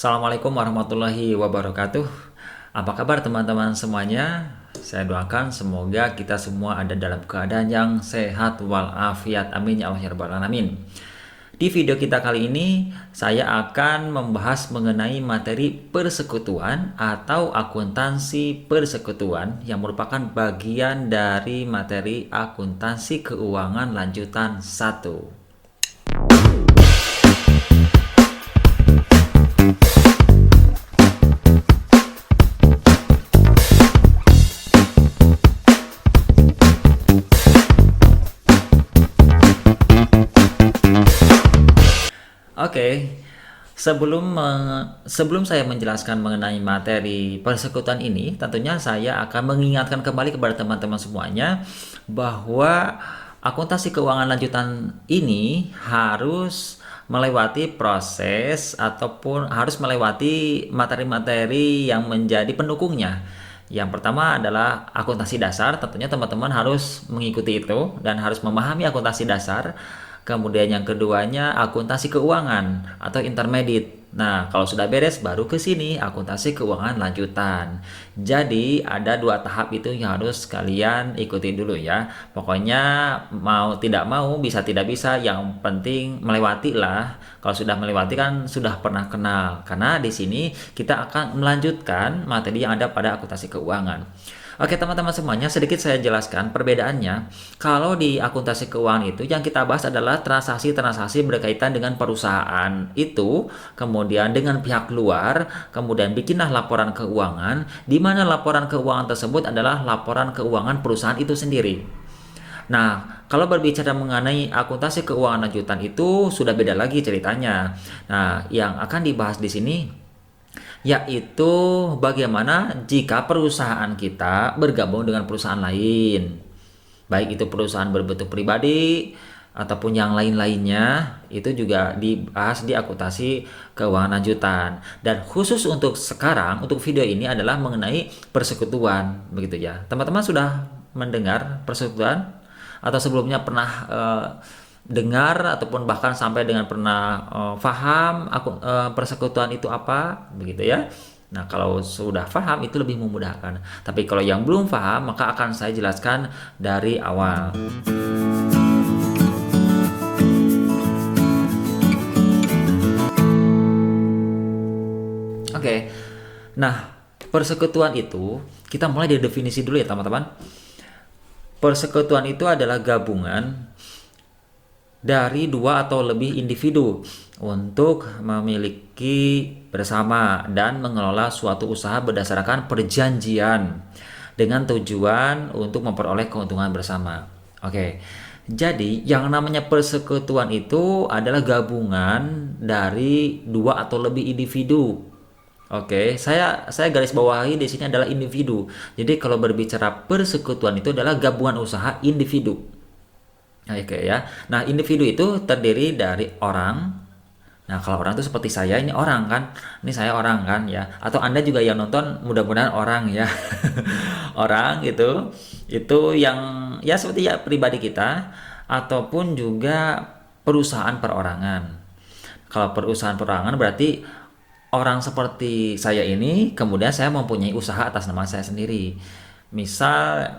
Assalamualaikum warahmatullahi wabarakatuh. Apa kabar teman-teman semuanya? Saya doakan semoga kita semua ada dalam keadaan yang sehat walafiat. Amin ya Allah ya rabbal alamin. Di video kita kali ini saya akan membahas mengenai materi persekutuan atau akuntansi persekutuan yang merupakan bagian dari materi akuntansi keuangan lanjutan 1. Oke, sebelum saya menjelaskan mengenai materi persekutuan ini, tentunya saya akan mengingatkan kembali kepada teman-teman semuanya bahwa akuntansi keuangan lanjutan ini harus melewati proses ataupun harus melewati materi-materi yang menjadi pendukungnya. Yang pertama adalah akuntansi dasar, tentunya teman-teman harus mengikuti itu dan harus memahami akuntansi dasar. Kemudian yang keduanya akuntansi keuangan atau intermediate. Nah, kalau sudah beres baru ke sini akuntansi keuangan lanjutan. Jadi ada dua tahap itu yang harus kalian ikuti dulu ya. Pokoknya mau tidak mau, bisa tidak bisa, yang penting melewati lah. Kalau sudah melewati kan sudah pernah kenal. Karena di sini kita akan melanjutkan materi yang ada pada akuntansi keuangan. Oke teman-teman semuanya, sedikit saya jelaskan perbedaannya. Kalau di akuntansi keuangan itu yang kita bahas adalah transaksi-transaksi berkaitan dengan perusahaan itu, kemudian dengan pihak luar, kemudian bikinlah laporan keuangan, di mana laporan keuangan tersebut adalah laporan keuangan perusahaan itu sendiri. Nah, kalau berbicara mengenai akuntansi keuangan lanjutan itu sudah beda lagi ceritanya. Nah, yang akan dibahas di sini yaitu bagaimana jika perusahaan kita bergabung dengan perusahaan lain, baik itu perusahaan berbentuk pribadi ataupun yang lain-lainnya, itu juga dibahas di akuntansi keuangan lanjutan. Dan khusus untuk sekarang, untuk video ini adalah mengenai persekutuan, begitu ya. Teman-teman sudah mendengar persekutuan atau sebelumnya pernah dengar ataupun bahkan sampai dengan pernah paham persekutuan itu apa, begitu ya. Nah, kalau sudah paham itu lebih memudahkan. Tapi kalau yang belum paham, maka akan saya jelaskan dari awal. Oke. Nah, persekutuan itu kita mulai dari definisi dulu ya, teman-teman. Persekutuan itu adalah gabungan dari dua atau lebih individu untuk memiliki bersama dan mengelola suatu usaha berdasarkan perjanjian dengan tujuan untuk memperoleh keuntungan bersama. Oke. Jadi, yang namanya persekutuan itu adalah gabungan dari dua atau lebih individu. Oke, saya garis bawahi di sini adalah individu. Jadi, kalau berbicara persekutuan itu adalah gabungan usaha individu. Oke ya. Nah, individu itu terdiri dari orang. Nah, kalau orang itu seperti saya, ini orang kan. Ini saya orang kan ya. Atau Anda juga yang nonton mudah-mudahan orang ya. Orang gitu. Itu yang ya seperti ya pribadi kita ataupun juga perusahaan perorangan. Kalau perusahaan perorangan berarti orang seperti saya ini, kemudian saya mempunyai usaha atas nama saya sendiri. Misal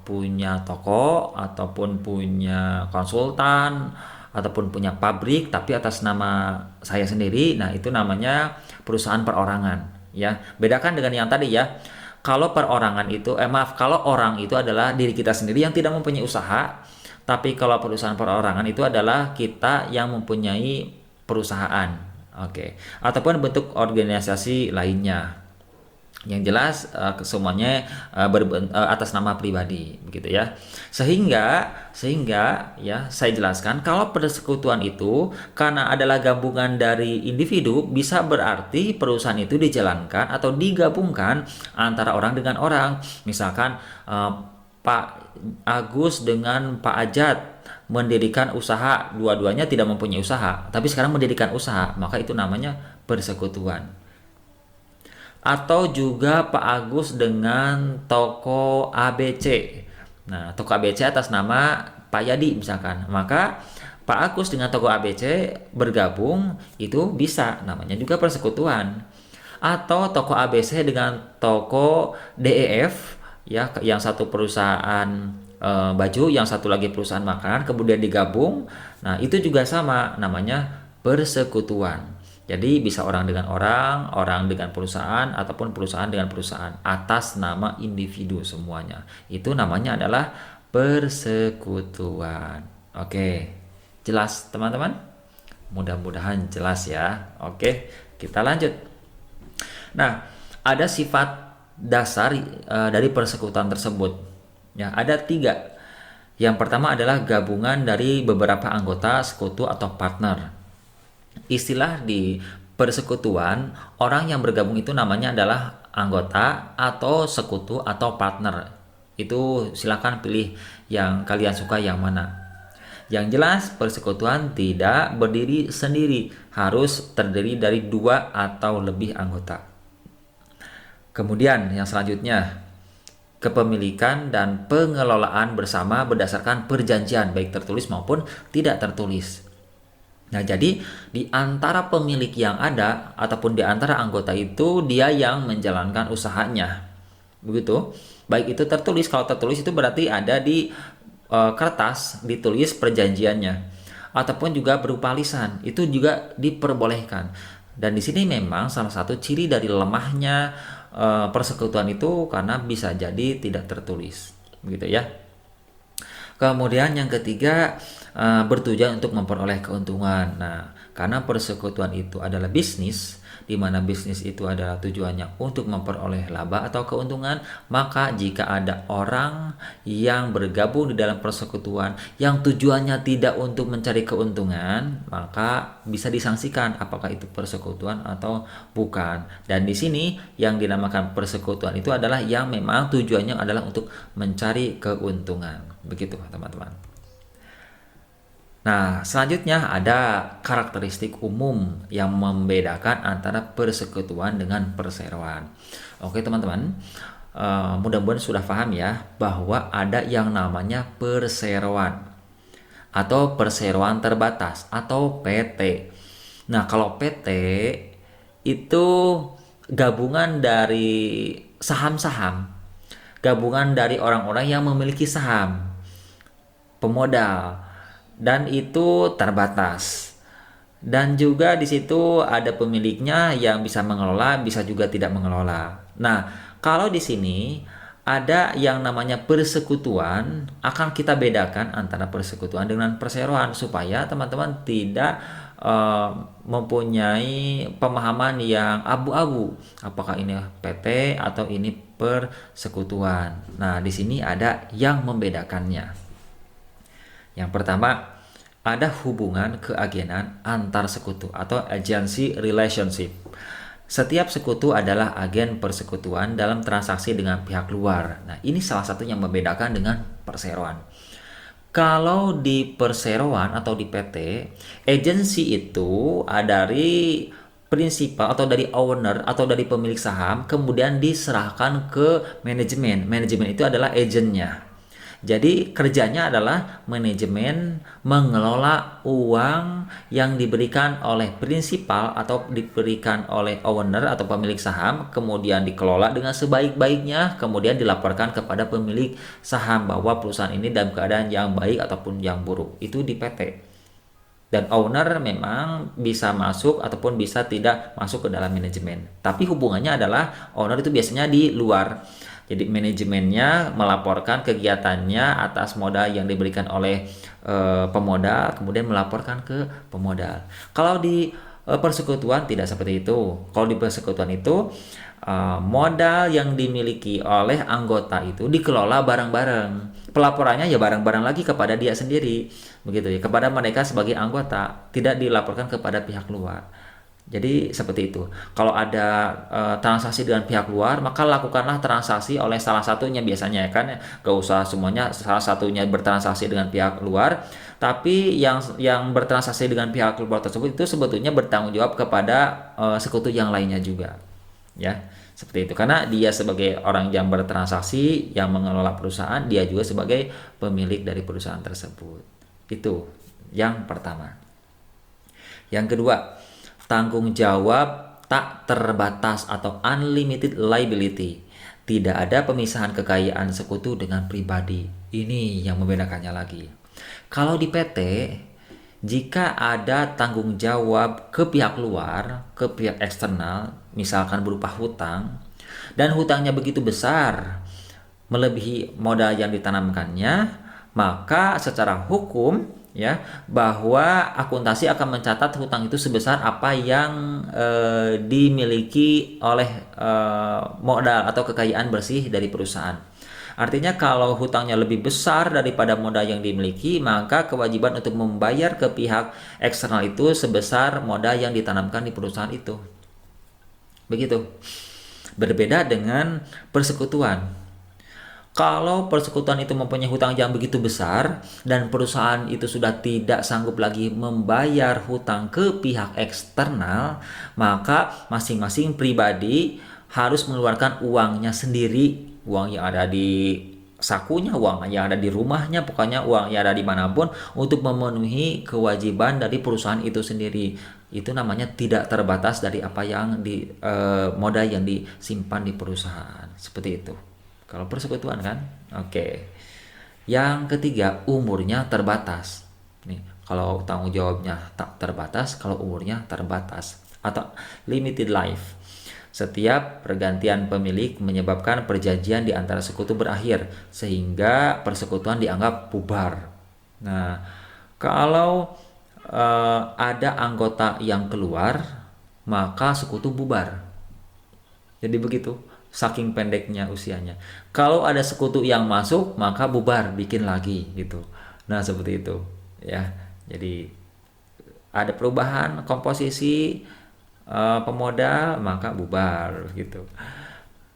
punya toko ataupun punya konsultan ataupun punya pabrik tapi atas nama saya sendiri. Nah, itu namanya perusahaan perorangan ya. Bedakan dengan yang tadi ya. Kalau perorangan itu kalau orang itu adalah diri kita sendiri yang tidak mempunyai usaha, tapi kalau perusahaan perorangan itu adalah kita yang mempunyai perusahaan. Oke. Ataupun bentuk organisasi lainnya. Yang jelas semuanya atas nama pribadi, begitu ya. Sehingga ya saya jelaskan kalau persekutuan itu karena adalah gabungan dari individu, bisa berarti perusahaan itu dijalankan atau digabungkan antara orang dengan orang. Misalkan Pak Agus dengan Pak Ajat mendirikan usaha, dua-duanya tidak mempunyai usaha, tapi sekarang mendirikan usaha, maka itu namanya persekutuan. Atau juga Pak Agus dengan toko ABC. Nah, toko ABC atas nama Pak Yadi misalkan. Maka Pak Agus dengan toko ABC bergabung, itu bisa, namanya juga persekutuan. Atau toko ABC dengan toko DEF, ya, yang satu perusahaan baju, yang satu lagi perusahaan makanan, kemudian digabung. Nah, itu juga sama, namanya persekutuan. Jadi bisa orang dengan orang dengan perusahaan, ataupun perusahaan dengan perusahaan atas nama individu semuanya. Itu namanya adalah persekutuan. Oke, jelas teman-teman? Mudah-mudahan jelas ya. Oke, kita lanjut. Nah, ada sifat dasar dari persekutuan tersebut. Ya, ada 3. Yang pertama adalah gabungan dari beberapa anggota sekutu atau partner. Istilah di persekutuan, orang yang bergabung itu namanya adalah anggota atau sekutu atau partner. Itu silakan pilih yang kalian suka yang mana. Yang jelas, persekutuan tidak berdiri sendiri, harus terdiri dari 2 atau lebih anggota. Kemudian yang selanjutnya, kepemilikan dan pengelolaan bersama berdasarkan perjanjian, baik tertulis maupun tidak tertulis. Nah, jadi di antara pemilik yang ada ataupun di antara anggota itu, dia yang menjalankan usahanya. Begitu. Baik itu tertulis, kalau tertulis itu berarti ada di kertas, ditulis perjanjiannya. Ataupun juga berupa lisan, itu juga diperbolehkan. Dan di sini memang salah satu ciri dari lemahnya persekutuan itu karena bisa jadi tidak tertulis. Begitu ya. Kemudian yang ketiga, bertujuan untuk memperoleh keuntungan. Nah, karena persekutuan itu adalah bisnis, di mana bisnis itu adalah tujuannya untuk memperoleh laba atau keuntungan, maka jika ada orang yang bergabung di dalam persekutuan yang tujuannya tidak untuk mencari keuntungan, maka bisa disangsikan apakah itu persekutuan atau bukan. Dan di sini yang dinamakan persekutuan itu adalah yang memang tujuannya adalah untuk mencari keuntungan. Begitu, teman-teman. Nah, selanjutnya ada karakteristik umum yang membedakan antara persekutuan dengan perseroan. Oke, teman-teman, mudah-mudahan sudah paham ya bahwa ada yang namanya perseroan atau perseroan terbatas atau PT. Nah, kalau PT itu gabungan dari saham-saham, gabungan dari orang-orang yang memiliki saham, pemodal, dan itu terbatas. Dan juga di situ ada pemiliknya yang bisa mengelola, bisa juga tidak mengelola. Nah, kalau di sini ada yang namanya persekutuan, akan kita bedakan antara persekutuan dengan perseroan supaya teman-teman tidak mempunyai pemahaman yang abu-abu. Apakah ini PT atau ini persekutuan? Nah, di sini ada yang membedakannya. Yang pertama, ada hubungan keagenan antar sekutu atau agency relationship. Setiap sekutu adalah agen persekutuan dalam transaksi dengan pihak luar. Nah, ini salah satu yang membedakan dengan perseroan. Kalau di perseroan atau di PT, agency itu dari prinsipal atau dari owner atau dari pemilik saham, kemudian diserahkan ke manajemen. Manajemen itu adalah agennya. Jadi kerjanya adalah manajemen mengelola uang yang diberikan oleh prinsipal atau diberikan oleh owner atau pemilik saham, kemudian dikelola dengan sebaik-baiknya, kemudian dilaporkan kepada pemilik saham bahwa perusahaan ini dalam keadaan yang baik ataupun yang buruk. Itu di PT. Dan owner memang bisa masuk ataupun bisa tidak masuk ke dalam manajemen. Tapi hubungannya adalah owner itu biasanya di luar. Jadi manajemennya melaporkan kegiatannya atas modal yang diberikan oleh pemodal, kemudian melaporkan ke pemodal. Kalau di persekutuan tidak seperti itu. Kalau di persekutuan itu modal yang dimiliki oleh anggota itu dikelola bareng-bareng. Pelaporannya ya bareng-bareng lagi kepada dia sendiri, begitu ya, kepada mereka sebagai anggota, tidak dilaporkan kepada pihak luar. Jadi seperti itu. Kalau ada transaksi dengan pihak luar, maka lakukanlah transaksi oleh salah satunya biasanya, ya kan? Gak usah semuanya, salah satunya bertransaksi dengan pihak luar. Tapi yang bertransaksi dengan pihak luar tersebut itu sebetulnya bertanggung jawab kepada sekutu yang lainnya juga, ya. Seperti itu. Karena dia sebagai orang yang bertransaksi, yang mengelola perusahaan, dia juga sebagai pemilik dari perusahaan tersebut. Itu, Yang pertama. Yang kedua, tanggung jawab tak terbatas atau unlimited liability. Tidak ada pemisahan kekayaan sekutu dengan pribadi. Ini yang membedakannya lagi. Kalau di PT, jika ada tanggung jawab ke pihak luar, ke pihak eksternal, misalkan berupa hutang, dan hutangnya begitu besar, melebihi modal yang ditanamkannya, maka secara hukum ya bahwa akuntansi akan mencatat hutang itu sebesar apa yang dimiliki oleh modal atau kekayaan bersih dari perusahaan. Artinya kalau hutangnya lebih besar daripada modal yang dimiliki, maka kewajiban untuk membayar ke pihak eksternal itu sebesar modal yang ditanamkan di perusahaan itu. Begitu. Berbeda dengan persekutuan. Kalau persekutuan itu mempunyai hutang yang begitu besar dan perusahaan itu sudah tidak sanggup lagi membayar hutang ke pihak eksternal, maka masing-masing pribadi harus mengeluarkan uangnya sendiri, uang yang ada di sakunya, uang yang ada di rumahnya, pokoknya uang yang ada dimanapun untuk memenuhi kewajiban dari perusahaan itu sendiri. Itu namanya tidak terbatas dari apa yang di modal yang disimpan di perusahaan, seperti itu. Kalau persekutuan kan, oke. Yang ketiga, umurnya terbatas. Nih, kalau tanggung jawabnya tak terbatas, kalau umurnya terbatas atau limited life. Setiap pergantian pemilik menyebabkan perjanjian di antara sekutu berakhir, sehingga persekutuan dianggap bubar. Nah, kalau ada anggota yang keluar, maka sekutu bubar. Jadi begitu, saking pendeknya usianya. Kalau ada sekutu yang masuk, maka bubar, bikin lagi gitu. Nah, seperti itu ya. Jadi ada perubahan komposisi pemodal, maka bubar gitu.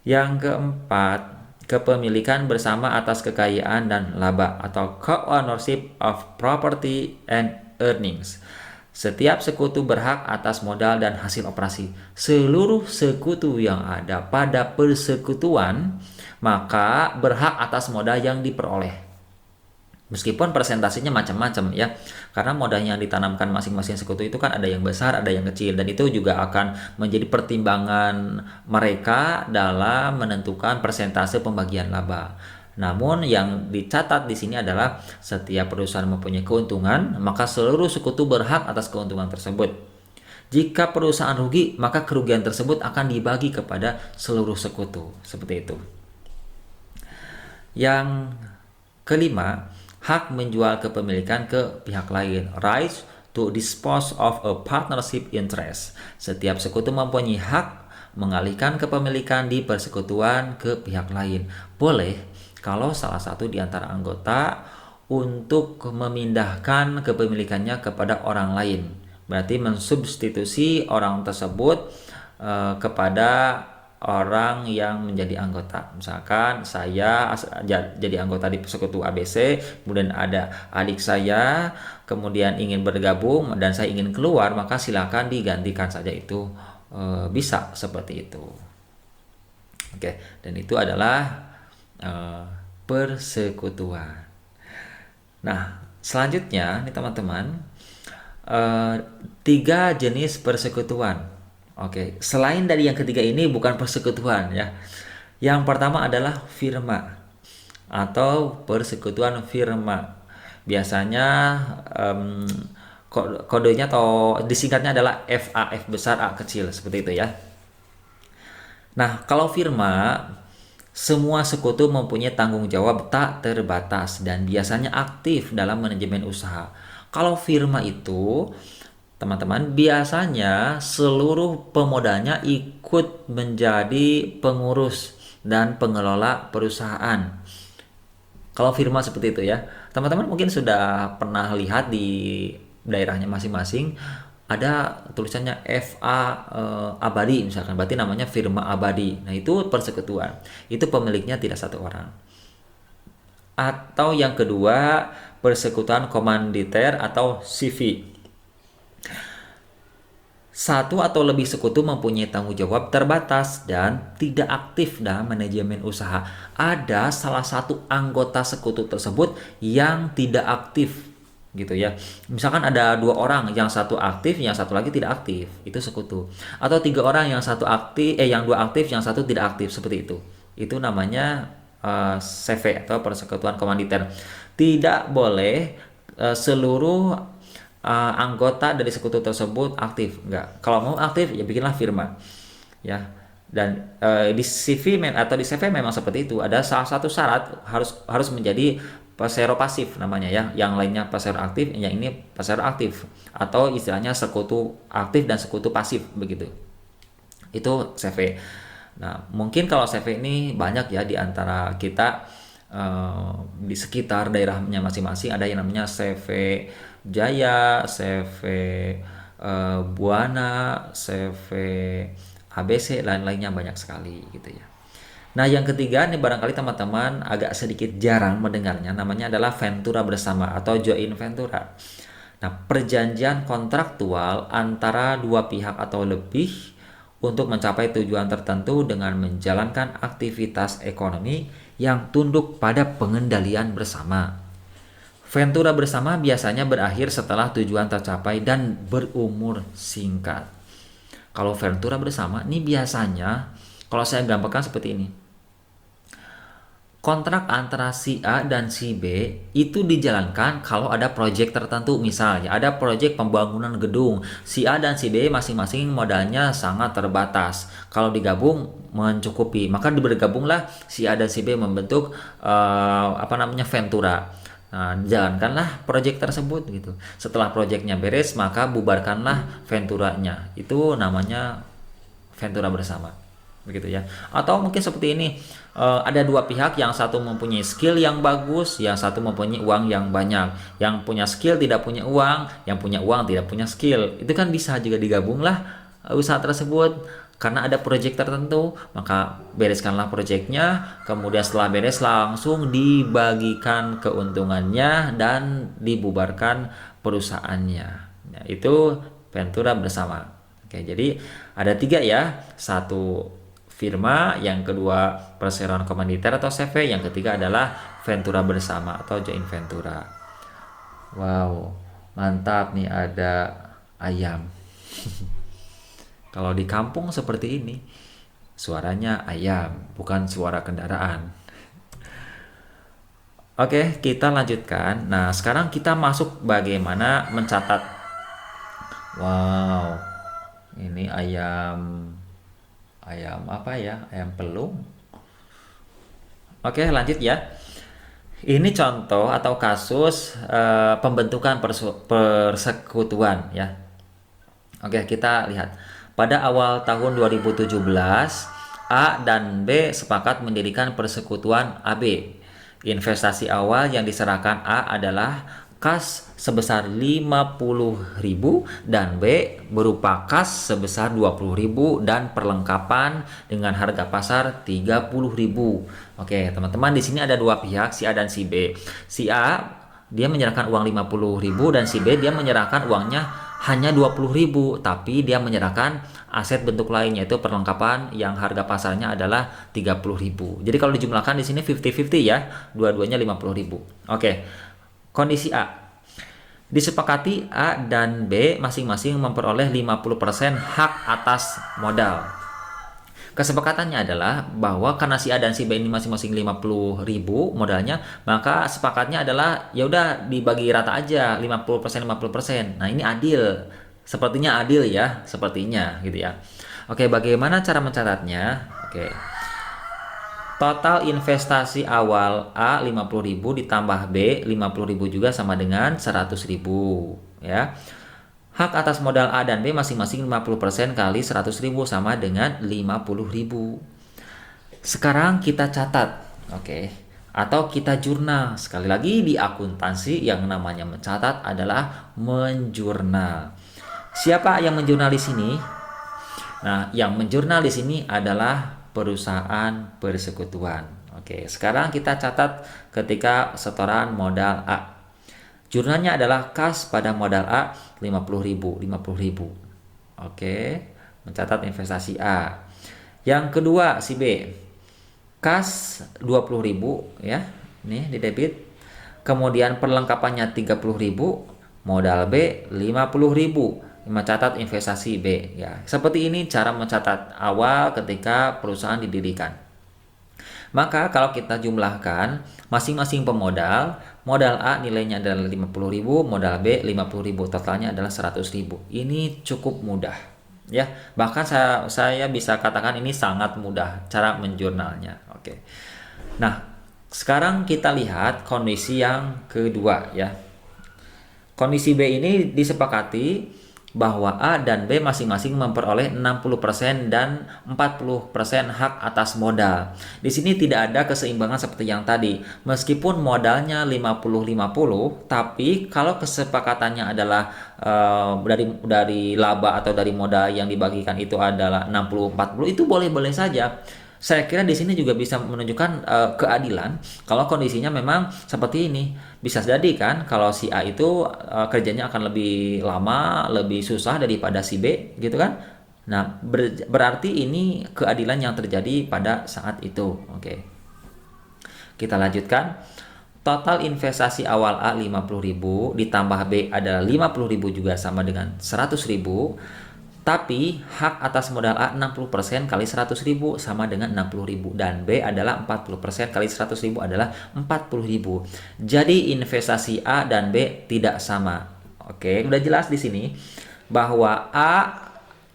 Yang keempat, kepemilikan bersama atas kekayaan dan laba atau co-ownership of property and earnings. Setiap sekutu berhak atas modal dan hasil operasi. Seluruh sekutu yang ada pada persekutuan maka berhak atas modal yang diperoleh. Meskipun presentasinya macam-macam ya, karena modal yang ditanamkan masing-masing sekutu itu kan ada yang besar, ada yang kecil, dan itu juga akan menjadi pertimbangan mereka dalam menentukan persentase pembagian laba. Namun yang dicatat di sini adalah setiap perusahaan mempunyai keuntungan, maka seluruh sekutu berhak atas keuntungan tersebut. Jika perusahaan rugi, maka kerugian tersebut akan dibagi kepada seluruh sekutu. Seperti itu. Yang kelima, hak menjual kepemilikan ke pihak lain, rights to dispose of a partnership interest. Setiap sekutu mempunyai hak mengalihkan kepemilikan di persekutuan ke pihak lain. Boleh kalau salah satu di antara anggota untuk memindahkan kepemilikannya kepada orang lain. Berarti mensubstitusi orang tersebut kepada orang yang menjadi anggota. Misalkan saya jadi anggota di persekutu ABC, kemudian ada adik saya, kemudian ingin bergabung dan saya ingin keluar, maka silakan digantikan saja itu, bisa seperti itu. Oke, dan itu adalah persekutuan. Nah, selanjutnya nih teman-teman, 3 jenis persekutuan. Oke, selain dari yang ketiga ini bukan persekutuan ya. Yang pertama adalah firma atau persekutuan firma. Biasanya kodenya atau disingkatnya adalah FA, F besar A kecil, seperti itu ya. Nah, kalau firma, semua sekutu mempunyai tanggung jawab tak terbatas dan biasanya aktif dalam manajemen usaha. Kalau firma itu, teman-teman, biasanya seluruh pemodalnya ikut menjadi pengurus dan pengelola perusahaan. Kalau firma seperti itu ya, teman-teman mungkin sudah pernah lihat di daerahnya masing-masing ada tulisannya FA Abadi misalkan, berarti namanya firma Abadi. Nah, itu persekutuan. Itu pemiliknya tidak satu orang. Atau yang kedua, persekutuan komanditer atau CV. Satu atau lebih sekutu mempunyai tanggung jawab terbatas dan tidak aktif dalam manajemen usaha. Ada salah satu anggota sekutu tersebut yang tidak aktif gitu ya. Misalkan ada dua orang, yang satu aktif, yang satu lagi tidak aktif, itu sekutu. Atau tiga orang, yang satu aktif, yang dua aktif, yang satu tidak aktif, seperti itu. Itu namanya CV atau persekutuan komanditer. Tidak boleh seluruh anggota dari sekutu tersebut aktif, enggak. Kalau mau aktif ya bikinlah firma, ya. Dan di atau di CV memang seperti itu. Ada salah satu syarat harus menjadi pasero pasif namanya ya. Yang lainnya pasero aktif, yang ini pasero aktif atau istilahnya sekutu aktif dan sekutu pasif begitu. Itu CV. Nah, mungkin kalau CV ini banyak ya di antara kita di sekitar daerahnya masing-masing ada yang namanya CV Jaya, CV Buana, CV ABC, lain-lainnya banyak sekali gitu ya. Nah, yang ketiga nih barangkali teman-teman agak sedikit jarang mendengarnya, namanya adalah Ventura bersama atau joint ventura. Nah, perjanjian kontraktual antara dua pihak atau lebih untuk mencapai tujuan tertentu dengan menjalankan aktivitas ekonomi yang tunduk pada pengendalian bersama. Ventura bersama biasanya berakhir setelah tujuan tercapai dan berumur singkat. Kalau ventura bersama ini biasanya, kalau saya gambarkan seperti ini. Kontrak antara si A dan si B itu dijalankan kalau ada proyek tertentu. Misalnya ada proyek pembangunan gedung, si A dan si B masing-masing modalnya sangat terbatas. Kalau digabung mencukupi, maka bergabunglah si A dan si B membentuk ventura. Nah, jalankanlah proyek tersebut gitu. Setelah proyeknya beres, maka bubarkanlah venturanya. Itu namanya ventura bersama. Begitu ya. Atau mungkin seperti ini, ada dua pihak, yang satu mempunyai skill yang bagus, yang satu mempunyai uang yang banyak. Yang punya skill tidak punya uang, yang punya uang tidak punya skill. Itu kan bisa juga digabunglah usaha tersebut. Karena ada proyek tertentu, maka bereskanlah proyeknya, kemudian setelah beres langsung dibagikan keuntungannya dan dibubarkan perusahaannya. Nah, itu ventura bersama. Oke, jadi ada tiga ya. Satu firma, yang kedua perseroan komanditer atau CV, yang ketiga adalah ventura bersama atau joint ventura. Wow, mantap nih, ada ayam. Kalau di kampung seperti ini, suaranya ayam, bukan suara kendaraan. Oke, kita lanjutkan. Nah, sekarang kita masuk bagaimana mencatat. Wow, ini ayam apa ya? Ayam pelung. Oke, lanjut ya. Ini contoh atau kasus pembentukan persekutuan ya. Oke, kita lihat. Pada awal tahun 2017, A dan B sepakat mendirikan persekutuan AB. Investasi awal yang diserahkan A adalah kas sebesar 50.000 dan B berupa kas sebesar 20.000 dan perlengkapan dengan harga pasar 30.000. Oke, teman-teman, di sini ada dua pihak, si A dan si B. Si A dia menyerahkan uang 50.000 dan si B dia menyerahkan uangnya hanya 20.000, tapi dia menyerahkan aset bentuk lain, yaitu perlengkapan yang harga pasarnya adalah 30.000. Jadi kalau dijumlahkan di sini 50-50 ya, dua-duanya 50.000. Oke. Kondisi A. Disepakati A dan B masing-masing memperoleh 50% hak atas modal. Kesepakatannya adalah bahwa karena si A dan si B ini masing-masing 50.000 modalnya, maka sepakatnya adalah ya udah dibagi rata aja 50% 50%. Nah, ini adil. Sepertinya adil ya, sepertinya gitu ya. Oke, bagaimana cara mencatatnya? Oke. Total investasi awal A 50.000 ditambah B 50.000 juga sama dengan 100.000 ya. Hak atas modal A dan B masing-masing 50% kali 100.000 sama dengan 50.000. Sekarang kita catat, oke, atau kita jurnal. Sekali lagi, di akuntansi yang namanya mencatat adalah menjurnal. Siapa yang menjurnal di sini? Nah, yang menjurnal di sini adalah perusahaan persekutuan. Oke, sekarang kita catat ketika setoran modal A. Jurnalnya adalah kas pada modal A 50.000. Oke, mencatat investasi A. Yang kedua si B. Kas 20.000 ya. Nih di debit. kemudian perlengkapannya 30.000, modal B 50.000. Mencatat investasi B ya. Seperti ini cara mencatat awal ketika perusahaan didirikan. Maka kalau kita jumlahkan masing-masing pemodal, modal A nilainya adalah 50.000, modal B 50.000, totalnya adalah 100.000. Ini cukup mudah ya. Bahkan saya bisa katakan ini sangat mudah cara menjurnalnya. Oke. Nah, sekarang kita lihat kondisi yang kedua ya. Kondisi B ini disepakati bahwa A dan B masing-masing memperoleh 60% dan 40% hak atas modal. Di sini tidak ada keseimbangan seperti yang tadi. Meskipun modalnya 50-50, tapi kalau kesepakatannya adalah dari laba atau dari modal yang dibagikan itu adalah 60-40, itu boleh-boleh saja. Saya kira di sini juga bisa menunjukkan keadilan kalau kondisinya memang seperti ini. Bisa jadi kan kalau si A itu kerjanya akan lebih lama, lebih susah daripada si B gitu kan. Nah, berarti ini keadilan yang terjadi pada saat itu. Oke. Kita lanjutkan. Total investasi awal A 50.000 ditambah B adalah 50.000 juga sama dengan 100.000. Tapi hak atas modal A 60% kali 100.000 sama dengan 60.000 dan B adalah 40% kali 100.000 adalah 40.000. Jadi investasi A dan B tidak sama. Oke, udah jelas di sini bahwa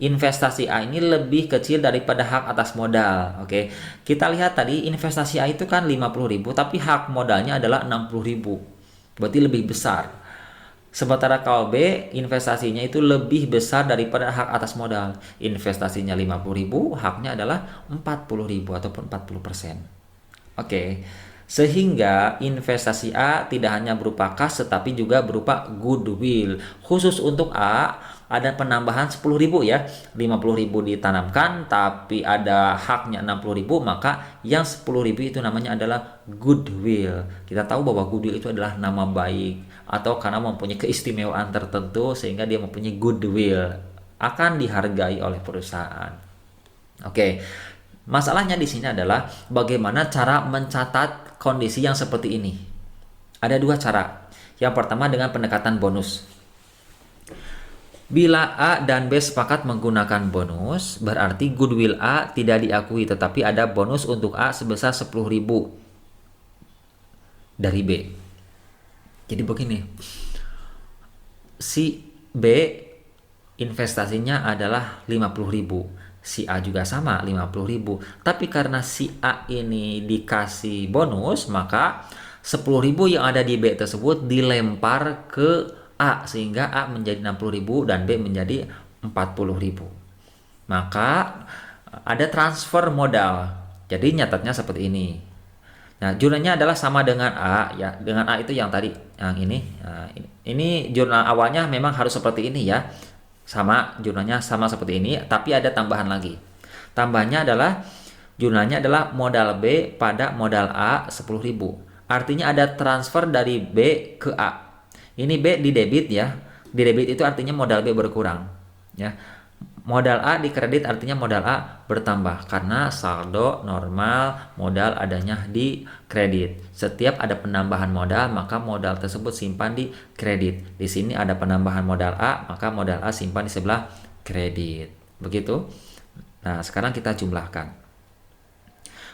investasi A ini lebih kecil daripada hak atas modal. Oke. Kita lihat tadi investasi A itu kan 50.000 tapi hak modalnya adalah 60.000. Berarti lebih besar. Sementara kalau B, investasinya itu lebih besar daripada hak atas modal. Investasinya 50.000, haknya adalah 40.000 ataupun 40%. Oke. Sehingga investasi A tidak hanya berupa kas tetapi juga berupa goodwill. Khusus untuk A ada penambahan 10.000 ya. 50.000 ditanamkan tapi ada haknya 60.000, maka yang 10.000 itu namanya adalah goodwill. Kita tahu bahwa goodwill itu adalah nama baik atau karena mempunyai keistimewaan tertentu sehingga dia mempunyai goodwill, akan dihargai oleh perusahaan. Oke. Masalahnya di sini adalah bagaimana cara mencatat kondisi yang seperti ini. Ada dua cara. Yang pertama dengan pendekatan bonus. Bila A dan B sepakat menggunakan bonus, berarti goodwill A tidak diakui tetapi ada bonus untuk A sebesar 10.000 dari B. Jadi begini, si B investasinya adalah 50.000, si A juga sama 50.000. Tapi karena si A ini dikasih bonus, maka 10.000 yang ada di B tersebut dilempar ke A sehingga A menjadi 60.000 dan B menjadi 40.000. Maka ada transfer modal. Jadi nyatatnya seperti ini. Nah, jurnalnya adalah sama dengan A ya. Dengan A itu yang tadi, yang ini. Nah, ini jurnal awalnya memang harus seperti ini ya. Sama, jurnalnya sama seperti ini, tapi ada tambahan lagi. Tambahannya adalah jurnalnya adalah modal B pada modal A 10.000. Artinya ada transfer dari B ke A. Ini B di debit ya. Di debit itu artinya modal B berkurang ya. Modal A di kredit artinya modal A bertambah karena saldo normal modal adanya di kredit. Setiap ada penambahan modal maka modal tersebut simpan di kredit. Di sini ada penambahan modal A maka modal A simpan di sebelah kredit. Begitu. Nah, sekarang kita jumlahkan.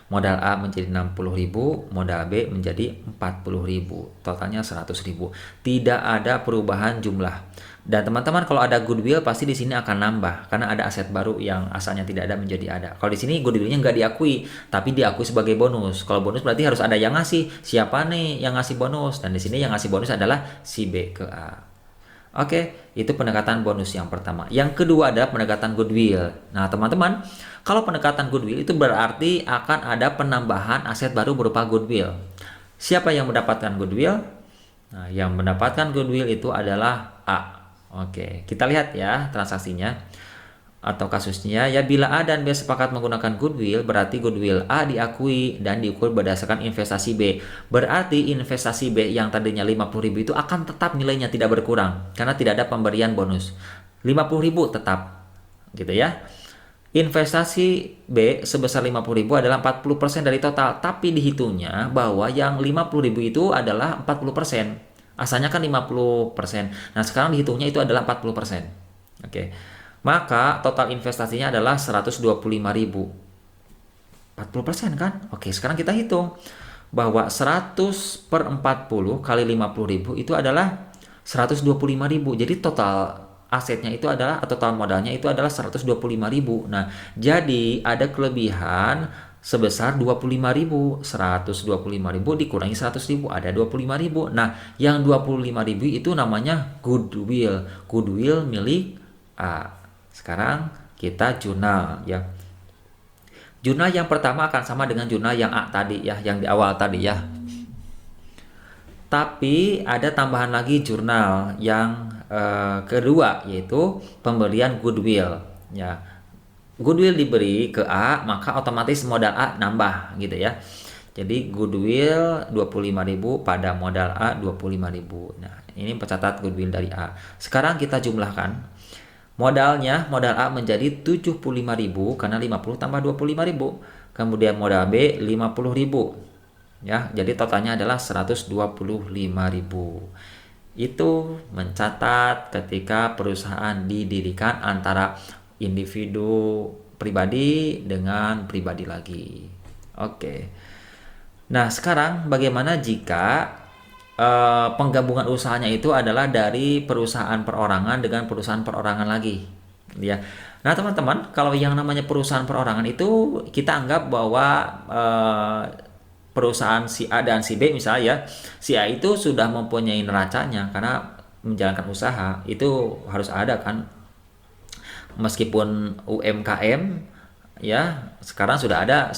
Modal A menjadi 60.000, modal B menjadi 40.000, totalnya 100.000. Tidak ada perubahan jumlah. Dan teman-teman kalau ada goodwill pasti di sini akan nambah karena ada aset baru yang asalnya tidak ada menjadi ada. Kalau di sini goodwillnya nggak diakui, tapi diakui sebagai bonus. Kalau bonus berarti harus ada yang ngasih. Siapa nih yang ngasih bonus? Dan di sini yang ngasih bonus adalah si B ke A. Oke, itu pendekatan bonus yang pertama. Yang kedua adalah pendekatan goodwill. Nah, teman-teman, kalau pendekatan goodwill itu berarti akan ada penambahan aset baru berupa goodwill. Siapa yang mendapatkan goodwill? Nah, yang mendapatkan goodwill itu adalah A. Oke, kita lihat ya transaksinya atau kasusnya ya. Bila A dan B sepakat menggunakan goodwill, berarti goodwill A diakui dan diukur berdasarkan investasi B. Berarti investasi B yang tadinya 50.000 itu akan tetap nilainya, tidak berkurang karena tidak ada pemberian bonus. 50.000 tetap gitu ya. Investasi B sebesar 50.000 adalah 40% dari total, tapi dihitungnya bahwa yang 50.000 itu adalah 40%. Asalnya kan 50%. Nah, sekarang dihitungnya itu adalah 40%. Oke. Maka total investasinya adalah 125.000. 40% kan? Oke, sekarang kita hitung bahwa 100 per 40 kali 50.000 itu adalah 125.000. Jadi total asetnya itu adalah, atau total modalnya itu adalah 125.000. Nah, jadi ada kelebihan sebesar 25.000. 125.000 dikurangi 100.000 ada 25.000. Nah, yang 25.000 itu namanya goodwill. Goodwill milik A. Sekarang kita jurnal ya. Jurnal yang pertama akan sama dengan jurnal yang A tadi ya, yang di awal tadi ya. Tapi ada tambahan lagi jurnal yang kedua, yaitu pemberian goodwill ya. Goodwill diberi ke A, maka otomatis modal A nambah gitu ya. Jadi goodwill 25.000 pada modal A 25.000. Nah, ini pencatat goodwill dari A. Sekarang kita jumlahkan. Modalnya, modal A menjadi 75.000 karena 50 tambah 25.000. Kemudian modal B 50.000. Ya, jadi totalnya adalah 125.000. Itu mencatat ketika perusahaan didirikan antara individu pribadi dengan pribadi lagi. Oke. Nah, sekarang bagaimana jika penggabungan usahanya itu adalah dari perusahaan perorangan dengan perusahaan perorangan lagi, ya. Nah, teman-teman, kalau yang namanya perusahaan perorangan itu kita anggap bahwa perusahaan si A dan si B misalnya ya, si A itu sudah mempunyai neracanya karena menjalankan usaha itu harus ada kan, meskipun UMKM ya, sekarang sudah ada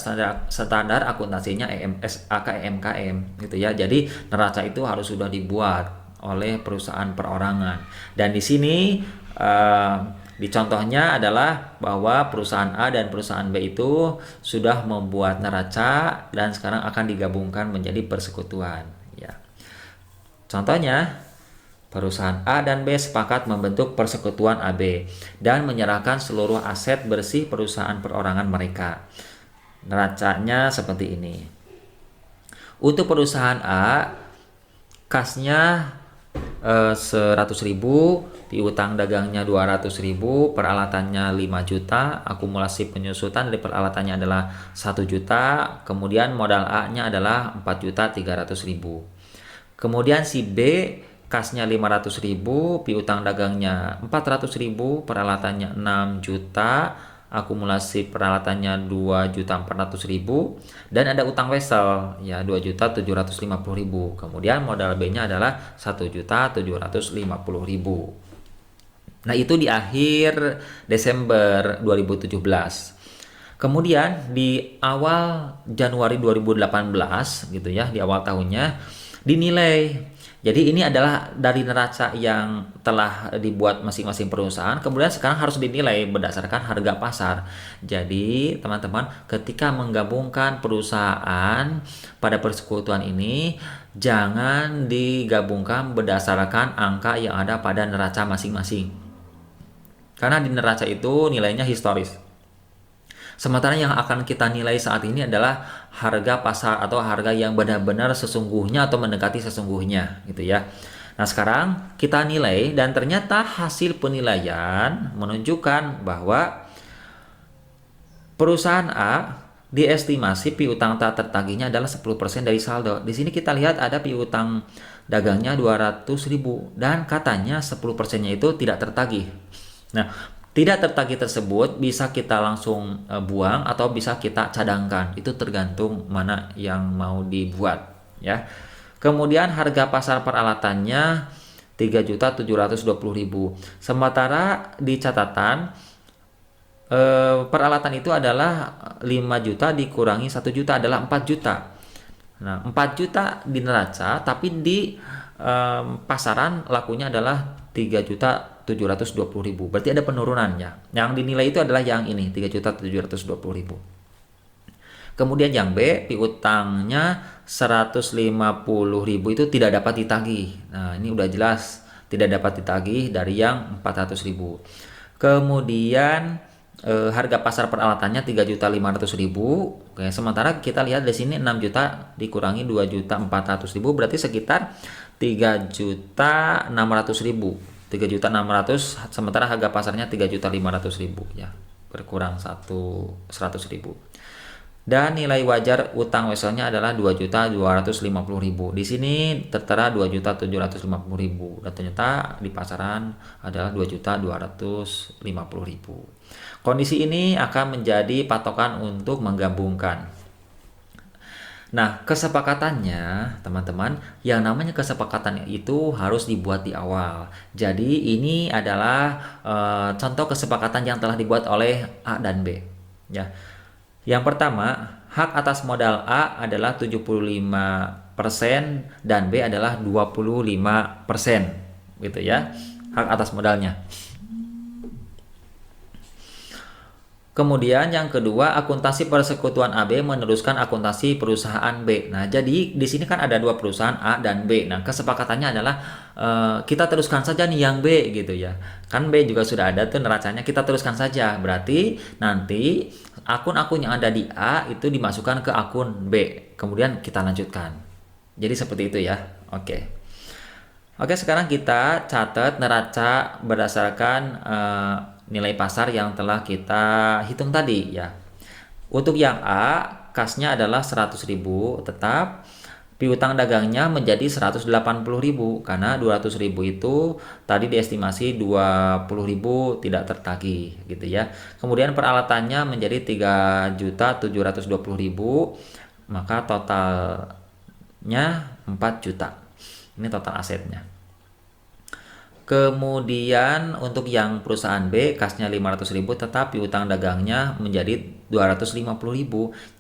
standar akuntansinya EMS AKMKM gitu ya. Jadi neraca itu harus sudah dibuat oleh perusahaan perorangan. Dan di sini di contohnya adalah bahwa perusahaan A dan perusahaan B itu sudah membuat neraca dan sekarang akan digabungkan menjadi persekutuan ya. Contohnya, perusahaan A dan B sepakat membentuk persekutuan AB dan menyerahkan seluruh aset bersih perusahaan perorangan mereka. Neracanya seperti ini. Untuk perusahaan A, kasnya 100.000, piutang dagangnya 200.000, peralatannya 5 juta, akumulasi penyusutan dari peralatannya adalah 1 juta, kemudian modal A-nya adalah 4.300.000. Kemudian si B, kasnya 500.000, piutang dagangnya 400.000, peralatannya 6 juta, akumulasi peralatannya 2.400.000, dan ada utang wesel ya 2.750.000. Kemudian modal B-nya adalah 1.750.000. Nah, itu di akhir Desember 2017. Kemudian di awal Januari 2018 gitu ya, di awal tahunnya dinilai. Jadi ini adalah dari neraca yang telah dibuat masing-masing perusahaan, kemudian sekarang harus dinilai berdasarkan harga pasar. Jadi teman-teman, ketika menggabungkan perusahaan pada persekutuan ini, jangan digabungkan berdasarkan angka yang ada pada neraca masing-masing. Karena di neraca itu nilainya historis. Sementara yang akan kita nilai saat ini adalah harga pasar atau harga yang benar-benar sesungguhnya atau mendekati sesungguhnya gitu ya. Nah, sekarang kita nilai dan ternyata hasil penilaian menunjukkan bahwa perusahaan A diestimasi piutang tak tertagihnya adalah 10% dari saldo. Di sini kita lihat ada piutang dagangnya 200.000 dan katanya 10%-nya itu tidak tertagih. Nah, tidak tertagih tersebut bisa kita langsung buang atau bisa kita cadangkan. Itu tergantung mana yang mau dibuat ya. Kemudian harga pasar peralatannya 3.720.000. Sementara di catatan peralatan itu adalah 5 juta dikurangi 1 juta adalah 4 juta. Nah, 4 juta di neraca, tapi di pasaran lakunya adalah 3.720.000. Berarti ada penurunannya. Yang dinilai itu adalah yang ini, 3.720.000. Kemudian yang B, piutangnya 150.000 itu tidak dapat ditagih. Nah, ini udah jelas tidak dapat ditagih dari yang 400.000. Kemudian harga pasar peralatannya 3.500.000. Oke, sementara kita lihat di sini 6 juta dikurangi 2.400.000 berarti sekitar 3.600.000. 3.600.000 sementara harga pasarnya 3.500.000 ya. Berkurang 100.000. Dan nilai wajar utang weselnya adalah 2.250.000. Di sini tertera 2.750.000 dan ternyata di pasaran adalah 2.250.000. Kondisi ini akan menjadi patokan untuk menggabungkan. Nah, kesepakatannya, teman-teman, yang namanya kesepakatan itu harus dibuat di awal. Jadi ini adalah contoh kesepakatan yang telah dibuat oleh A dan B. Ya. Yang pertama, hak atas modal A adalah 75% dan B adalah 25%, gitu ya. Hak atas modalnya. Kemudian yang kedua, akuntansi persekutuan AB meneruskan akuntansi perusahaan B. Nah, jadi di sini kan ada dua perusahaan A dan B. Nah, kesepakatannya adalah kita teruskan saja nih yang B gitu ya. Kan B juga sudah ada tuh neracanya, kita teruskan saja. Berarti nanti akun-akun yang ada di A itu dimasukkan ke akun B. Kemudian kita lanjutkan. Jadi seperti itu ya. Oke. Oke, sekarang kita catat neraca berdasarkan nilai pasar yang telah kita hitung tadi ya. Untuk yang A, kasnya adalah 100.000 tetap, piutang dagangnya menjadi 180.000 karena 200.000 itu tadi diestimasi 20.000 tidak tertagih gitu ya. Kemudian peralatannya menjadi 3.720.000, maka totalnya 4 juta. Ini total asetnya. Kemudian untuk yang perusahaan B, kasnya 500.000 tetapi utang dagangnya menjadi 250.000,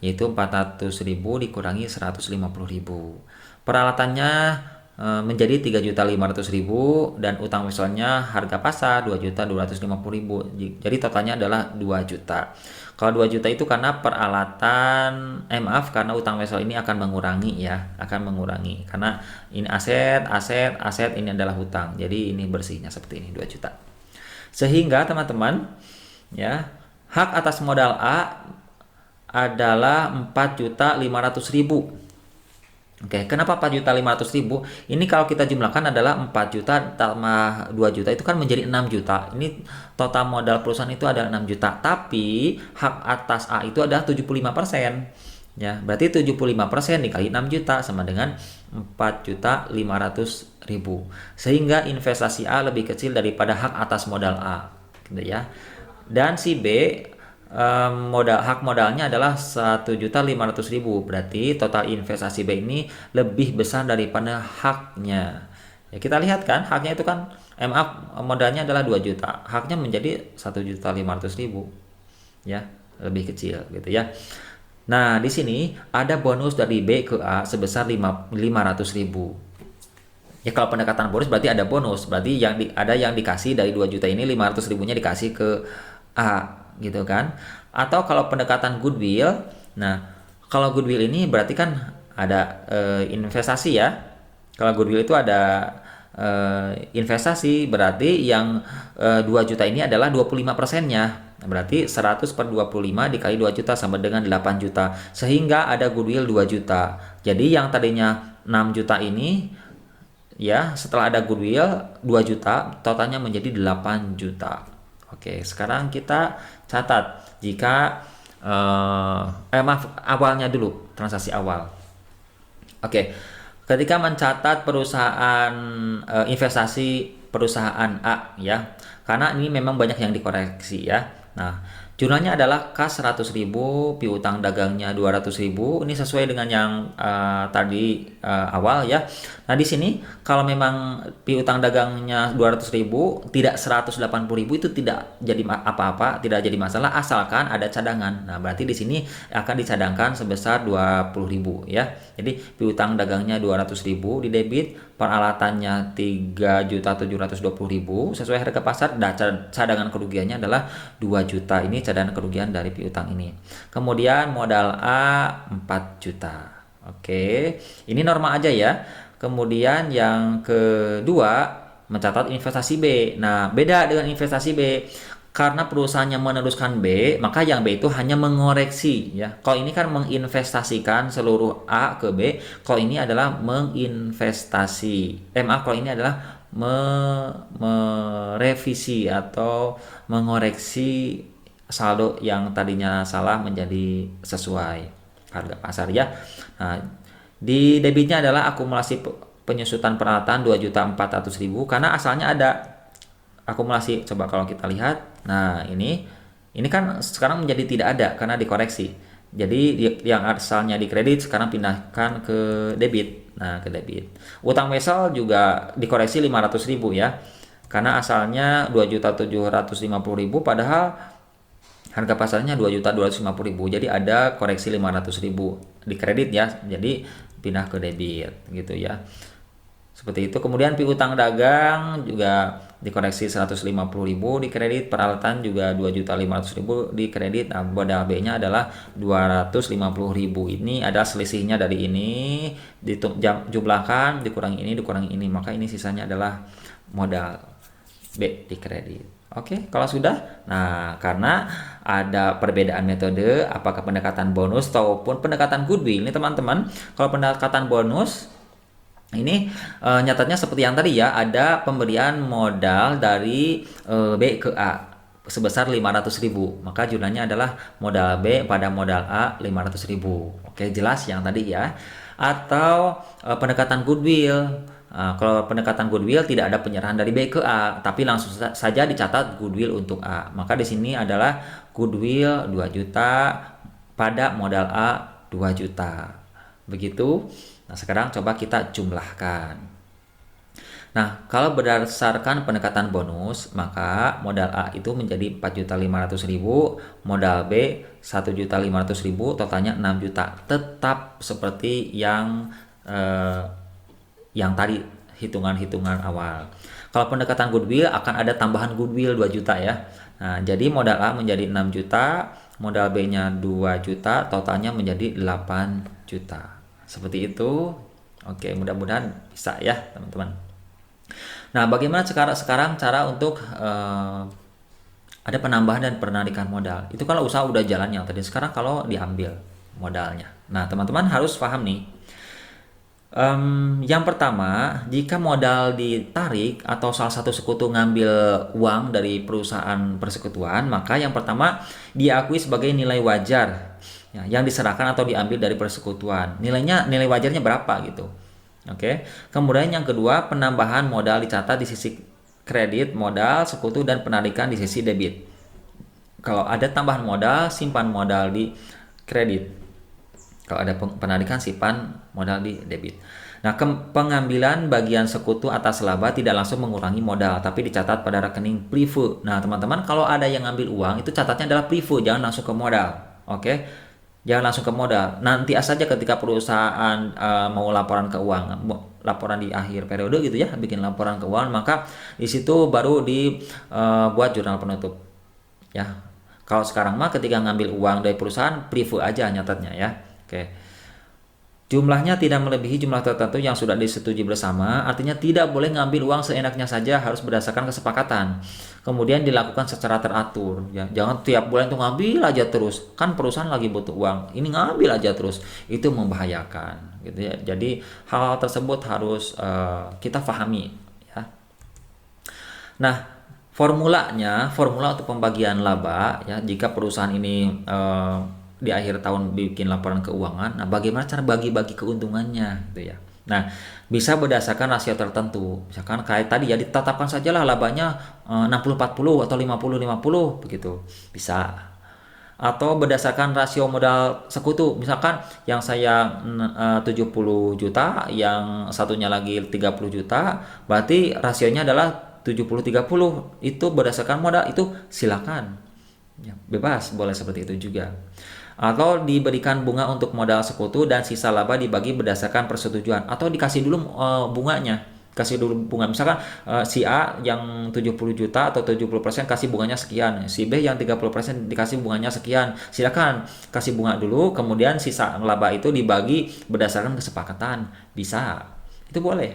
yaitu 400.000 dikurangi 150.000. Peralatannya menjadi 3.500.000 dan utang weselnya harga pasar 2.250.000. Jadi totalnya adalah 2 juta. Kalau 2 juta itu karena karena utang wesel ini akan mengurangi ya, karena ini aset, ini adalah hutang. Jadi ini bersihnya seperti ini 2 juta. Sehingga teman-teman ya, hak atas modal A adalah 4.500.000. Oke, kenapa 4.500.000? Ini kalau kita jumlahkan adalah 4 juta tambah 2 juta itu kan menjadi 6 juta. Ini total modal perusahaan itu adalah 6 juta. Tapi hak atas A itu adalah 75%. Ya, berarti 75% dikali 6 juta sama dengan 4.500.000. Sehingga investasi A lebih kecil daripada hak atas modal A, gitu ya. Dan si B hak modalnya adalah 1.500.000. Berarti total investasi B ini lebih besar daripada haknya. Ya, kita lihat kan haknya itu kan modalnya adalah 2 juta. Haknya menjadi 1.500.000. Ya, lebih kecil gitu ya. Nah, di sini ada bonus dari B ke A sebesar 500.000. Ya, kalau pendekatan bonus berarti ada bonus. Berarti ada yang dikasih dari 2 juta ini 500.000-nya dikasih ke A gitu kan. Atau kalau pendekatan goodwill, nah kalau goodwill ini berarti kan ada investasi ya. Kalau goodwill itu ada investasi, berarti yang 2 juta ini adalah 25%-nya. Berarti 100 per 25 dikali 2 juta sama dengan 8 juta. Sehingga ada goodwill 2 juta. Jadi yang tadinya 6 juta ini ya, setelah ada goodwill 2 juta, totalnya menjadi 8 juta. Oke, sekarang kita catat jika awalnya dulu, transaksi awal. Oke, ketika mencatat perusahaan investasi perusahaan A ya, karena ini memang banyak yang dikoreksi ya. Nah, jurnalnya adalah kas 100.000, piutang dagangnya 200.000. Ini sesuai dengan yang tadi awal ya. Nah, di sini kalau memang piutang dagangnya 200.000, tidak 180.000 itu tidak jadi apa-apa, tidak jadi masalah asalkan ada cadangan. Nah, berarti di sini akan dicadangkan sebesar 20.000 ya. Jadi piutang dagangnya 200.000 di debit, peralatannya 3.720.000 sesuai harga pasar. Cadangan kerugiannya adalah 2 juta. Ini cadangan kerugian dari piutang ini. Kemudian modal A 4 juta. Oke, ini normal aja ya. Kemudian yang kedua mencatat investasi B. Nah, beda dengan investasi B. Karena perusahaannya meneruskan B, maka yang B itu hanya mengoreksi ya. Kalau ini kan menginvestasikan seluruh A ke B, kalau ini adalah menginvestasi. Kalau ini adalah merevisi atau mengoreksi saldo yang tadinya salah menjadi sesuai harga pasar ya. Nah, di debitnya adalah akumulasi penyusutan peralatan 2.400.000 karena asalnya ada akumulasi. Coba kalau kita lihat, nah ini kan sekarang menjadi tidak ada karena dikoreksi. Jadi yang asalnya di kredit sekarang pindahkan ke debit. Nah, ke debit. Utang wesel juga dikoreksi 500.000 ya. Karena asalnya 2.750.000 padahal harga pasarnya 2.250.000. Jadi ada koreksi 500.000 di kredit ya. Jadi pindah ke debit gitu ya. Seperti itu. Kemudian piutang dagang juga dikoreksi 150.000 di kredit, peralatan juga 2.500.000 di kredit. Nah, modal B-nya adalah 250.000. Ini adalah selisihnya dari ini, dijumlahkan, dikurangi ini, maka ini sisanya adalah modal B di kredit. Oke, kalau sudah, nah karena ada perbedaan metode, apakah pendekatan bonus ataupun pendekatan goodwill. Ini teman-teman, kalau pendekatan bonus ini nyatanya seperti yang tadi ya, ada pemberian modal dari B ke A sebesar 500.000. Maka jumlahnya adalah modal B pada modal A 500.000. Oke, jelas yang tadi ya. Atau pendekatan goodwill. Kalau pendekatan goodwill tidak ada penyerahan dari B ke A, tapi langsung saja dicatat goodwill untuk A. Maka di sini adalah goodwill 2 juta pada modal A 2 juta. Begitu. Nah, sekarang coba kita jumlahkan. Nah, kalau berdasarkan pendekatan bonus, maka modal A itu menjadi 4.500.000, modal B 1.500.000, totalnya 6 juta. Tetap seperti yang tadi hitungan-hitungan awal. Kalau pendekatan goodwill akan ada tambahan goodwill 2 juta ya. Nah, jadi modal A menjadi 6 juta, modal B-nya 2 juta, totalnya menjadi 8 juta. Seperti itu. Oke, mudah-mudahan bisa ya teman-teman. Nah, bagaimana sekarang cara untuk ada penambahan dan penarikan modal? Itu kalau usaha udah jalan yang tadi. Sekarang kalau diambil modalnya. Nah, teman-teman harus paham nih. Yang pertama, jika modal ditarik atau salah satu sekutu ngambil uang dari perusahaan persekutuan, maka yang pertama diakui sebagai nilai wajar ya, yang diserahkan atau diambil dari persekutuan. Nilai wajarnya berapa gitu. Oke. Kemudian yang kedua, penambahan modal dicatat di sisi kredit, modal, sekutu, dan penarikan di sisi debit. Kalau ada tambahan modal, simpan modal di kredit. Kalau ada penarikan, simpan modal di debit. Nah, pengambilan bagian sekutu atas laba tidak langsung mengurangi modal, tapi dicatat pada rekening prive. Nah, teman-teman, kalau ada yang ngambil uang, itu catatnya adalah prive, jangan langsung ke modal. Oke? Jangan langsung ke modal. Nanti saja ketika perusahaan mau laporan keuangan, laporan di akhir periode gitu ya, bikin laporan keuangan, maka di situ baru dibuat jurnal penutup. Ya. Kalau sekarang mah ketika ngambil uang dari perusahaan, prive aja nyatatnya ya. Oke. Jumlahnya tidak melebihi jumlah tertentu yang sudah disetujui bersama, artinya tidak boleh ngambil uang seenaknya saja, harus berdasarkan kesepakatan. Kemudian dilakukan secara teratur ya. Jangan tiap bulan tuh ngambil aja terus. Kan perusahaan lagi butuh uang, ini ngambil aja terus. Itu membahayakan gitu ya. Jadi hal tersebut harus kita pahami ya. Nah, formula untuk pembagian laba ya, jika perusahaan ini di akhir tahun bikin laporan keuangan, nah bagaimana cara bagi-bagi keuntungannya gitu ya. Nah, bisa berdasarkan rasio tertentu. Misalkan kayak tadi ya, ditetapkan sajalah labanya 60-40 atau 50-50 begitu. Bisa. Atau berdasarkan rasio modal sekutu. Misalkan yang saya 70 juta, yang satunya lagi 30 juta, berarti rasionya adalah 70-30. Itu berdasarkan modal, itu silakan. Ya, bebas, boleh seperti itu juga. Atau diberikan bunga untuk modal sekutu dan sisa laba dibagi berdasarkan persetujuan, atau dikasih dulu bunganya, kasih dulu bunga. Misalkan si A yang 70 juta atau 70% kasih bunganya sekian, si B yang 30% dikasih bunganya sekian. Silakan kasih bunga dulu, kemudian sisa laba itu dibagi berdasarkan kesepakatan. Bisa, itu boleh.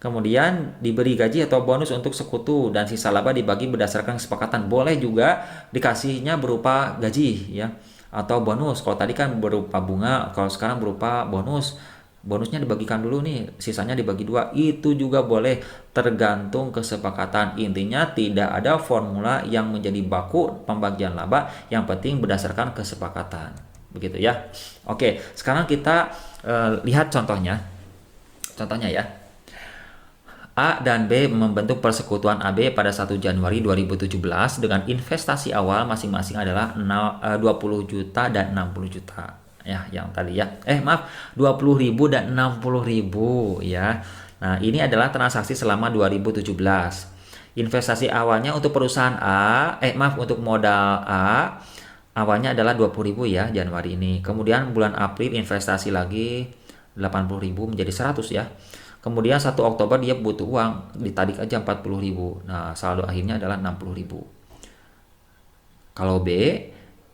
Kemudian diberi gaji atau bonus untuk sekutu dan sisa laba dibagi berdasarkan kesepakatan. Boleh juga dikasihnya berupa gaji ya atau bonus. Kalau tadi kan berupa bunga, kalau sekarang berupa bonus. Bonusnya dibagikan dulu nih, sisanya dibagi dua. Itu juga boleh, tergantung kesepakatan. Intinya tidak ada formula yang menjadi baku pembagian laba, yang penting berdasarkan kesepakatan. Begitu ya. Oke, sekarang kita lihat contohnya. Contohnya ya. A dan B membentuk persekutuan AB pada 1 Januari 2017 dengan investasi awal masing-masing adalah 20 juta dan 60 juta. Ya, yang tadi ya. Maaf, 20.000 dan 60.000 ya. Nah, ini adalah transaksi selama 2017. Investasi awalnya untuk perusahaan A, untuk modal A awalnya adalah 20.000 ya Januari ini. Kemudian bulan April investasi lagi 80.000 menjadi 100 ya. Kemudian 1 Oktober dia butuh uang, ditarik aja 40.000. Nah, saldo akhirnya adalah 60.000. Kalau B,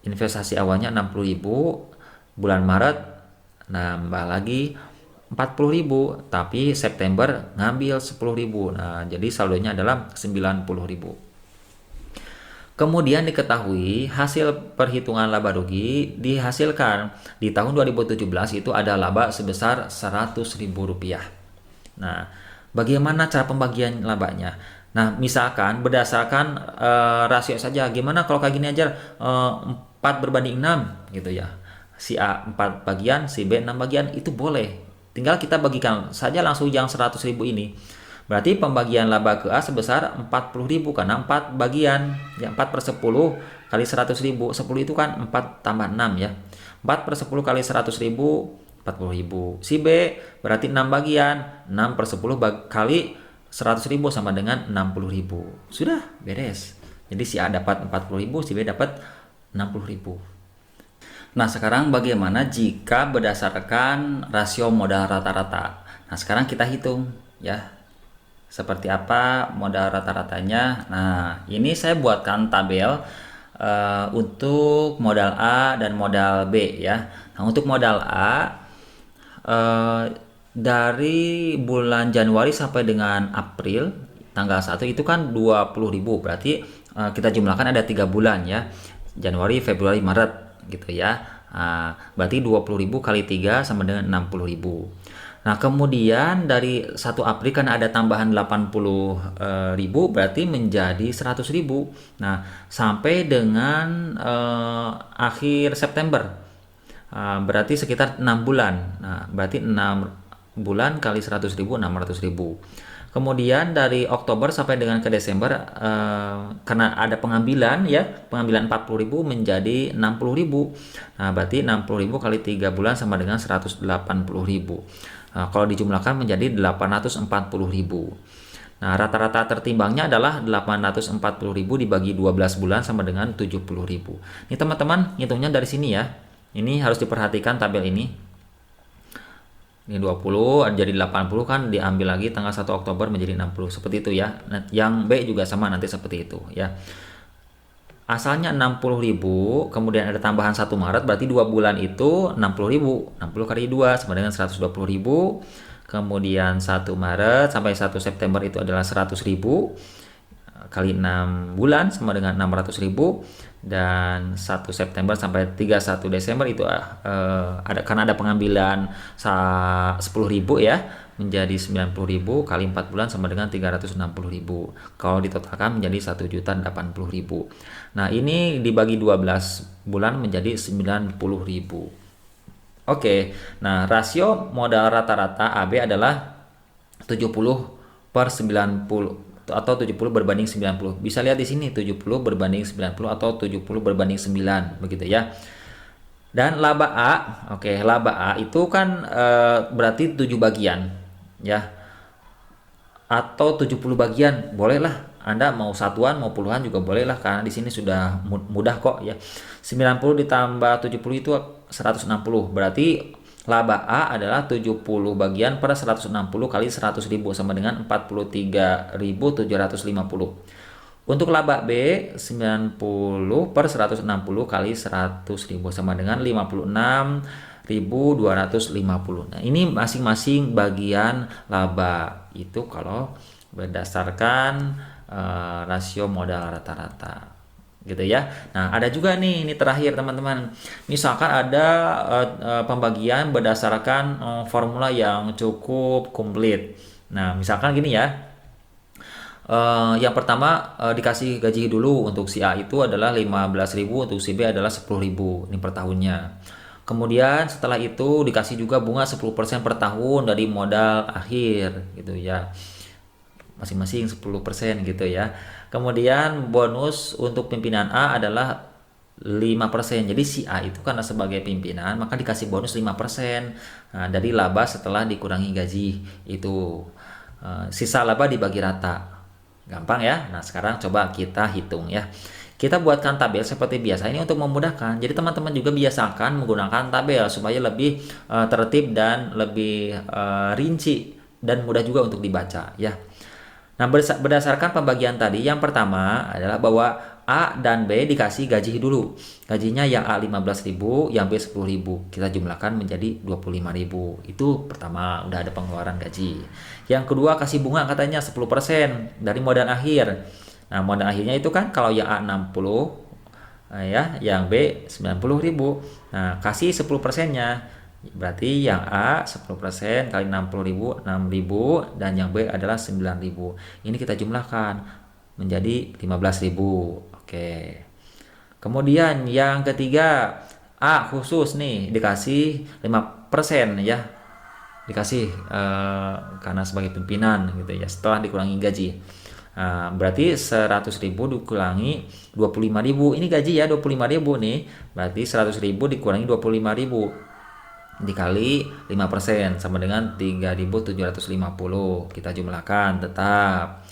investasi awalnya 60.000, bulan Maret nambah lagi 40.000, tapi September ngambil 10.000. Nah, jadi saldonya adalah 90.000. Kemudian diketahui hasil perhitungan laba rugi dihasilkan di tahun 2017 itu ada laba sebesar Rp100.000. Nah, bagaimana cara pembagian labanya? Nah, misalkan berdasarkan rasio saja. Gimana kalau kayak gini aja 4/6 gitu ya. Si A 4 bagian, si B 6 bagian, itu boleh. Tinggal kita bagikan saja langsung yang 100.000 ini. Berarti pembagian laba ke A sebesar 40.000 karena 4 bagian. Ya, 4/10 kali 100.000. 10 itu kan 4 tambah 6 ya. 4/10 kali 100.000 40.000. Si B berarti 6 bagian, 6/10 kali 100.000 sama dengan 60.000. Sudah beres. Jadi si A dapat 40.000, si B dapat 60.000. Nah, sekarang bagaimana jika berdasarkan rasio modal rata-rata? Nah, sekarang kita hitung ya. Seperti apa modal rata-ratanya? Nah, ini saya buatkan tabel untuk modal A dan modal B ya. Nah, untuk modal A dari bulan Januari sampai dengan April tanggal 1 itu kan 20.000, berarti kita jumlahkan ada 3 bulan ya, Januari, Februari, Maret gitu ya. Berarti 20.000 kali 3 sama dengan 60.000. Nah, kemudian dari 1 April kan ada tambahan 80.000, berarti menjadi 100.000. Nah, sampai dengan akhir September berarti sekitar 6 bulan. Nah, berarti 6 bulan kali 100.000, 600.000. Kemudian dari Oktober sampai dengan ke Desember karena ada pengambilan ya, pengambilan 40.000 menjadi 60.000. Nah, berarti 60.000 kali 3 bulan sama dengan 180.000. Nah, kalau dijumlahkan menjadi 840.000. Nah, rata-rata tertimbangnya adalah 840.000 dibagi 12 bulan sama dengan 70.000. Ini teman-teman hitungnya dari sini ya. Ini harus diperhatikan tabel ini. Ini 20 jadi 80 kan diambil lagi tanggal 1 Oktober menjadi 60. Seperti itu ya. Nah, yang B juga sama nanti seperti itu ya. Asalnya 60.000, kemudian ada tambahan 1 Maret, berarti 2 bulan itu 60.000. 60 kali 2 sama dengan 120.000. Kemudian 1 Maret sampai 1 September itu adalah 100.000. Kali 6 bulan sama dengan 600.000. Dan 1 September sampai 31 Desember itu ada karena ada pengambilan 10.000 ya, menjadi 90.000 kali 4 bulan sama dengan 360.000. Kalau ditotalkan menjadi 1.080.000. Nah, ini dibagi 12 bulan menjadi 90.000. Oke. Nah, rasio modal rata-rata AB adalah 70/90 atau 70 berbanding 90. Bisa lihat di sini 70 berbanding 90 atau 70 berbanding 9 begitu ya. Dan laba A, laba A itu kan berarti 7 bagian ya. Atau 70 bagian, bolehlah. Anda mau satuan mau puluhan juga bolehlah karena di sini sudah mudah kok ya. 90 ditambah 70 itu 160. Berarti laba A adalah 70 bagian per 160 kali 100.000 sama dengan 43.750. Untuk laba B 90 per 160 kali 100.000 sama dengan 56.750. Nah, ini masing-masing bagian laba itu kalau berdasarkan rasio modal rata-rata gitu ya. Nah, ada juga nih, ini terakhir teman-teman. Misalkan ada pembagian berdasarkan formula yang cukup komplit. Nah, misalkan gini ya. Yang pertama dikasih gaji dulu untuk si A itu adalah 15.000, untuk si B adalah 10.000 ini per tahunnya. Kemudian setelah itu dikasih juga bunga 10% per tahun dari modal akhir gitu ya. Masing-masing 10% gitu ya. Kemudian bonus untuk pimpinan A adalah 5%. Jadi si A itu karena sebagai pimpinan maka dikasih bonus 5%. Nah, dari laba setelah dikurangi gaji itu. Sisa laba dibagi rata. Gampang ya. Nah, sekarang coba kita hitung ya. Kita buatkan tabel seperti biasa ini untuk memudahkan. Jadi teman-teman juga biasakan menggunakan tabel supaya lebih tertib dan lebih rinci dan mudah juga untuk dibaca ya. Nah, berdasarkan pembagian tadi, yang pertama adalah bahwa A dan B dikasih gaji dulu. Gajinya yang A 15.000, yang B 10.000. Kita jumlahkan menjadi 25.000. Itu pertama, udah ada pengeluaran gaji. Yang kedua kasih bunga katanya 10% dari modal akhir. Nah, modal akhirnya itu kan kalau yang A 60 ya, yang B 90.000. Nah, kasih 10%-nya. Berarti yang A 10% kali 60.000, 6.000, dan yang B adalah 9.000. Ini kita jumlahkan menjadi 15.000. Oke. Kemudian yang ketiga, A khusus nih dikasih 5% ya. Dikasih karena sebagai pimpinan gitu ya, setelah dikurangi gaji. Berarti 100.000 dikurangi 25.000. Ini gaji ya 25.000 nih. Berarti 100.000 dikurangi 25.000 dikali 5% sama dengan 3.750. Kita jumlahkan tetap.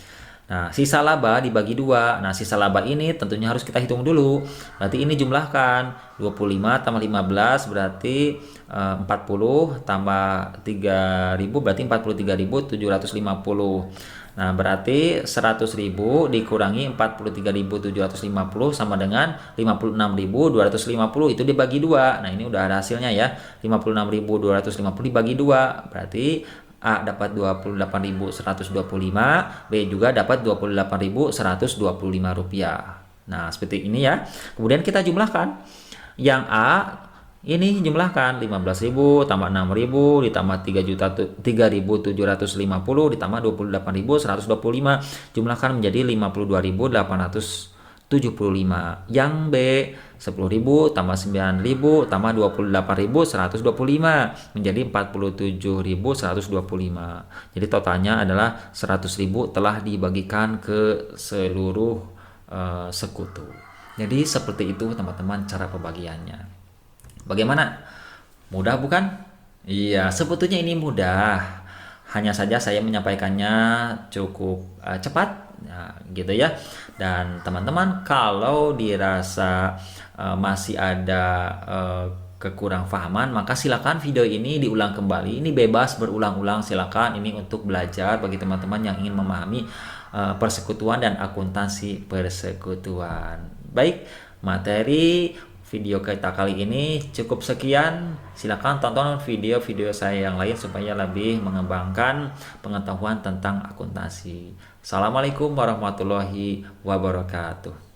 Nah, sisa laba dibagi 2. Nah, sisa laba ini tentunya harus kita hitung dulu. Berarti ini jumlahkan 25 tambah 15 berarti 40 tambah 3.000 berarti 43.750. Nah, berarti 100.000 dikurangi 43.750 sama dengan 56.250, itu dibagi 2. Nah, ini udah ada hasilnya ya. 56.250 dibagi 2. Berarti A dapat 28.125, B juga dapat 28.125 rupiah. Nah, seperti ini ya. Kemudian kita jumlahkan. Yang A ini jumlahkan 15.000 tambah 6.000 ditambah 3.750 ditambah 28.125, jumlahkan menjadi 52.875. Yang B 10.000 tambah 9.000 tambah 28.125 menjadi 47.125. Jadi totalnya adalah 100.000 telah dibagikan ke seluruh sekutu. Jadi seperti itu teman-teman cara pembagiannya. Bagaimana? Mudah bukan? Iya, sebetulnya ini mudah. Hanya saja saya menyampaikannya cukup cepat, gitu ya. Dan teman-teman kalau dirasa masih ada kekurang pahaman, maka silakan video ini diulang kembali. Ini bebas berulang-ulang, silakan. Ini untuk belajar bagi teman-teman yang ingin memahami persekutuan dan akuntansi persekutuan. Baik, materi video kita kali ini cukup sekian. Silakan tonton video-video saya yang lain supaya lebih mengembangkan pengetahuan tentang akuntansi. Assalamualaikum warahmatullahi wabarakatuh.